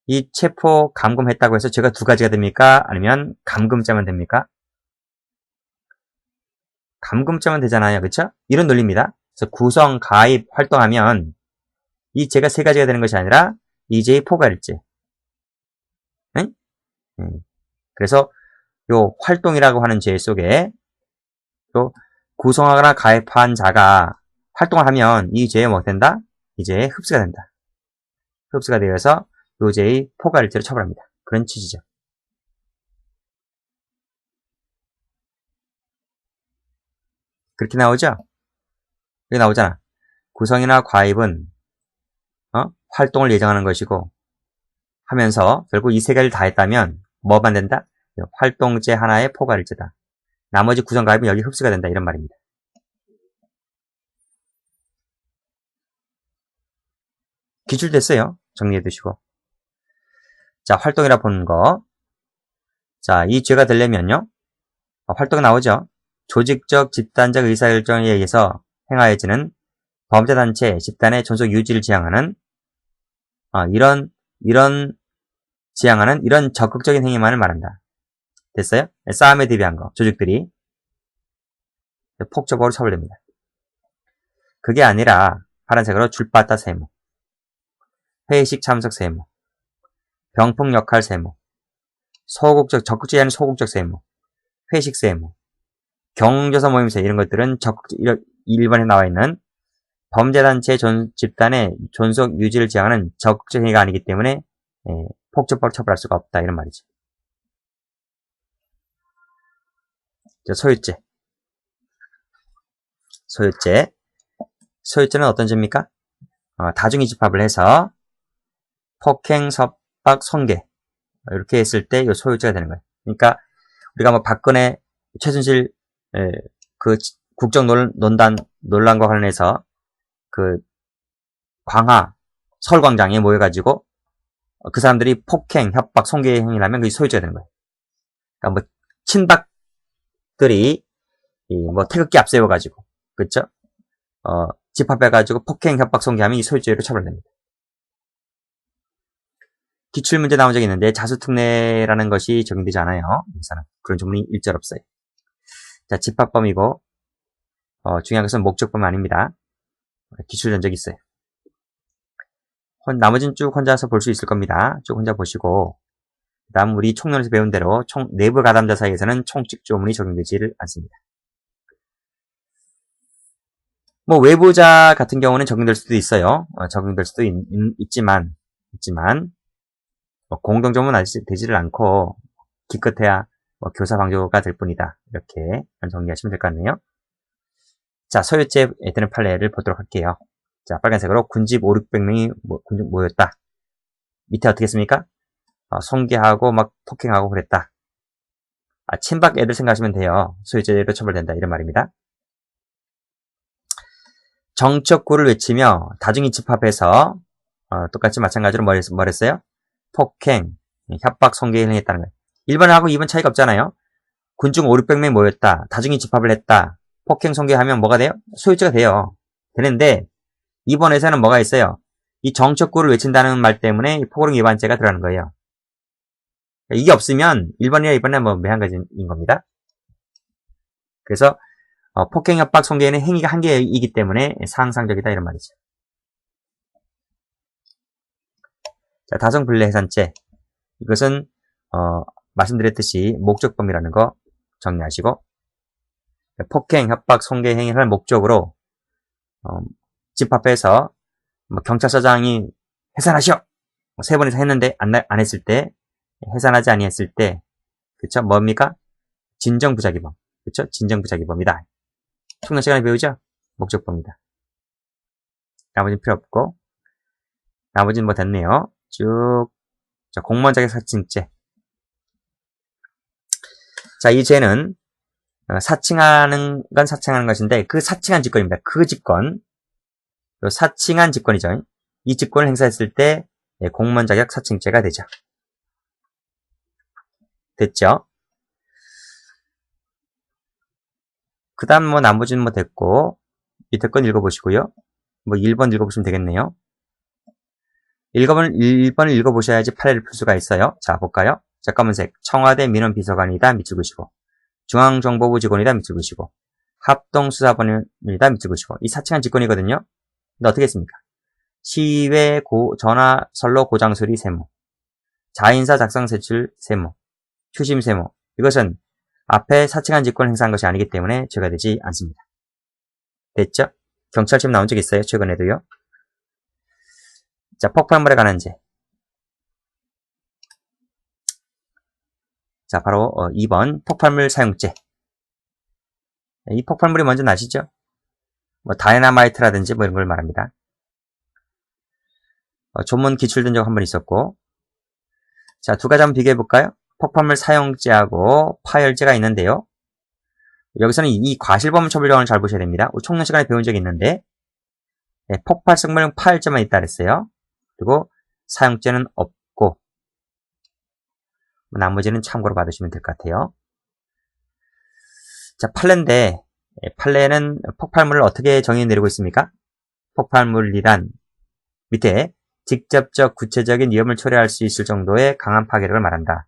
이 체포 감금했다고 해서 죄가 두 가지가 됩니까? 아니면 감금죄만 됩니까? 감금죄만 되잖아요. 그렇죠? 이런 논리입니다. 그래서 구성, 가입, 활동하면 이 죄가 세 가지가 되는 것이 아니라 이 죄의 포괄일죄. 응? 그래서 요 활동이라고 하는 죄 속에 또 구성하거나 가입한 자가 활동을 하면 이 죄에 뭐 된다? 이 죄에 흡수가 된다. 흡수가 되어서 요 죄의 포괄일죄로 처벌합니다. 그런 취지죠. 그렇게 나오죠? 여기 나오잖아. 구성이나 가입은 활동을 예정하는 것이고 하면서 결국 이 세 가지를 다 했다면 뭐만 된다? 활동죄 하나의 포괄일죄다. 나머지 구성 가입은 여기 흡수가 된다. 이런 말입니다. 기출됐어요. 정리해 두시고. 자, 활동이라 보는 거. 자, 이 죄가 되려면요. 활동이 나오죠. 조직적, 집단적 의사결정에 의해서 행하여지는 범죄단체, 집단의 존속 유지를 지향하는 이런 적극적인 행위만을 말한다. 됐어요? 싸움에 대비한 거, 조직들이 폭력적으로 처벌됩니다. 그게 아니라 파란색으로 줄바따 세무, 회의식 참석 세무, 병풍 역할 세무, 적극적인 소극적 세무, 회식 세무, 경조사 모임세 이런 것들은 일본에 나와 있는 범죄단체 집단의 존속 유지를 지향하는 적극적 행위가 아니기 때문에 폭력적으로 처벌할 수가 없다 이런 말이죠. 소유죄는 어떤 죄입니까? 다중이 집합을 해서 폭행, 섭박, 성계 이렇게 했을 때 이 소유죄가 되는 거예요. 그러니까 우리가 뭐 박근혜, 최순실 그 국정논란 논란과 관련해서 그 광화 서울광장에 모여가지고 그 사람들이 폭행, 협박, 성계 행위를 하면 그게 소유죄가 되는 거예요. 그러니까 뭐 친박들이 뭐 태극기 앞세워가지고 그렇죠? 집합해가지고 폭행, 협박, 성계하면 이 소유죄로 처벌됩니다. 기출문제 나온 적이 있는데 자수특례라는 것이 적용되지 않아요. 여기서는 그런 조문이 일절 없어요. 자, 집합범이고 중요한 것은 목적범 아닙니다. 기출 전적이 있어요. 나머지는 쭉 혼자서 볼 수 있을 겁니다. 쭉 혼자 보시고 그 다음 우리 총론에서 배운 대로 내부 가담자 사이에서는 총칙 조문이 적용되지를 않습니다. 뭐 외부자 같은 경우는 적용될 수도 있어요. 적용될 수도 있지만 공동조문 되지를 않고 기껏해야 교사 방조가 될 뿐이다. 이렇게 정리하시면 될 것 같네요. 자, 소유죄에 되는 판례를 보도록 할게요. 자, 빨간색으로 군집 500~600명이 모였다. 밑에 어떻게 했습니까? 성계하고 막 폭행하고 그랬다. 친박 애들 생각하시면 돼요. 소유죄로 처벌된다. 이런 말입니다. 정치구를 외치며 다중이 집합해서 똑같이 마찬가지로 뭘 했어요? 폭행, 협박, 성계를 행했다는 거예요. 1번하고 2번 차이가 없잖아요. 군중 500~600명이 모였다. 다중이 집합을 했다. 폭행, 성계하면 뭐가 돼요? 소유죄가 돼요. 되는데 2번에서는 뭐가 있어요? 이 정치구를 외친다는 말 때문에 포고령 위반죄가 들어가는 거예요. 이게 없으면 1번이나 2번이나 뭐 매한가지인 겁니다. 그래서 폭행, 협박, 성계는 행위가 한 개이기 때문에 상상적이다 이런 말이죠. 자, 다성불례해산죄. 이것은 말씀드렸듯이 목적범이라는 거 정리하시고 폭행, 협박, 성계 행위를 할 목적으로 집합해서 경찰서장이 해산하시오! 3번에서 했는데 안 했을 때 해산하지 아니했을 때 그쵸? 뭡니까? 진정부작위범. 그쵸? 진정부작위범이다. 총론 시간에 배우죠? 목적범이다. 나머지는 필요 없고 나머지는 뭐 됐네요. 쭉. 자, 공무원 자격 사칭죄. 자, 이 죄는 사칭하는 건 사칭하는 것인데 그 사칭한 직권입니다. 그 직권. 사칭한 직권이죠. 이 직권을 행사했을 때 공무원 자격 사칭죄가 되죠. 됐죠? 그 다음 뭐 나머지는 뭐 됐고 밑에 건 읽어보시고요. 뭐 1번 읽어보시면 되겠네요. 1번을 읽어보셔야지 판례를 풀 수가 있어요. 자, 볼까요? 자, 검은색. 청와대 민원비서관이다. 밑줄 그시고. 중앙정보부 직원이다. 밑줄 그시고. 합동수사본이다. 밑줄 그시고. 이 사칭한 직권이거든요. 근데 어떻게 했습니까? 시외 전화 선로 고장 수리 세무. 자인사 작성 제출 세무. 휴심 세무. 이것은 앞에 사칭한 직권 행사한 것이 아니기 때문에 죄가 되지 않습니다. 됐죠? 경찰청 나온 적 있어요. 최근에도요. 자, 폭발물에 관한 죄. 자, 바로 2번 폭발물 사용죄. 이 폭발물이 뭔지 아시죠? 뭐 다이너마이트라든지 뭐 이런 걸 말합니다. 조문 기출된 적 한 번 있었고. 자, 두 가지 한번 비교해 볼까요? 폭발물 사용죄하고 파열죄가 있는데요. 여기서는 이 과실범 처벌령을 잘 보셔야 됩니다. 우리 총론 시간에 배운 적이 있는데 폭발성물 파열죄만 있다 그랬어요. 그리고 사용죄는 없고, 나머지는 참고로 받으시면 될 것 같아요. 자, 판례인데, 판례는 폭발물을 어떻게 정의 내리고 있습니까? 폭발물이란 밑에 직접적 구체적인 위험을 초래할 수 있을 정도의 강한 파괴력을 말한다.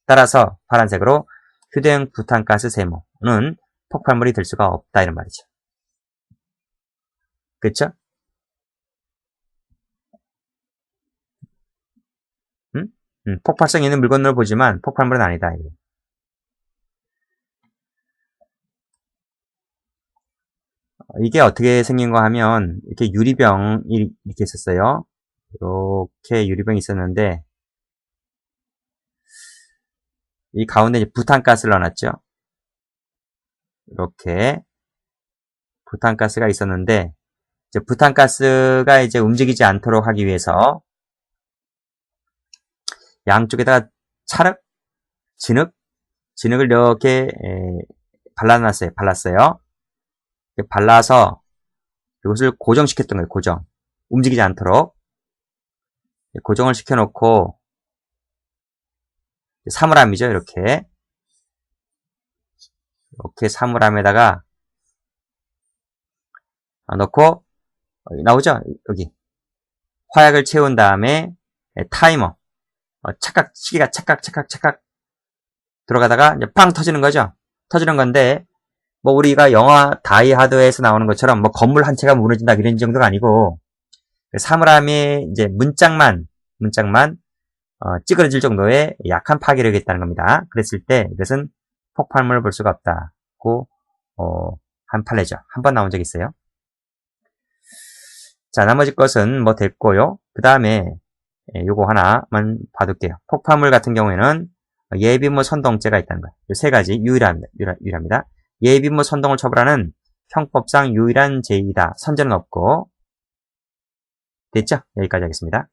따라서 파란색으로 휴대용 부탄가스 세모는 폭발물이 될 수가 없다 이런 말이죠. 그쵸? 폭발성 있는 물건으로 보지만 폭발물은 아니다. 이게 어떻게 생긴 거 하면 이렇게 유리병이 이렇게 있었어요. 이렇게 유리병이 있었는데 이 가운데 이제 부탄가스를 넣어놨죠. 이렇게 부탄가스가 있었는데 이제 부탄가스가 이제 움직이지 않도록 하기 위해서 양쪽에다가 찰흙, 진흙을 이렇게 발랐어요. 발라서 이것을 고정시켰던 거예요. 고정. 움직이지 않도록 고정을 시켜놓고 사물함이죠. 이렇게 사물함에다가 넣고 나오죠. 여기 화약을 채운 다음에 타이머 시계가 착각 들어가다가 이제 팡 터지는 거죠. 터지는 건데 뭐 우리가 영화 다이 하드에서 나오는 것처럼 뭐 건물 한 채가 무너진다 이런 정도가 아니고 사물함의 이제 문짝만 찌그러질 정도의 약한 파괴력이 있다는 겁니다. 그랬을 때 이것은 폭발물을 볼 수가 없다고 한 판례죠. 한 번 나온 적이 있어요. 자, 나머지 것은 뭐 됐고요. 그 다음에 요거 하나만 봐둘게요. 폭발물 같은 경우에는 예비무 선동죄가 있다는 거예요. 이 세 가지 유일합니다. 예비무 선동을 처벌하는 형법상 유일한 죄이다. 선제는 없고 됐죠? 여기까지 하겠습니다.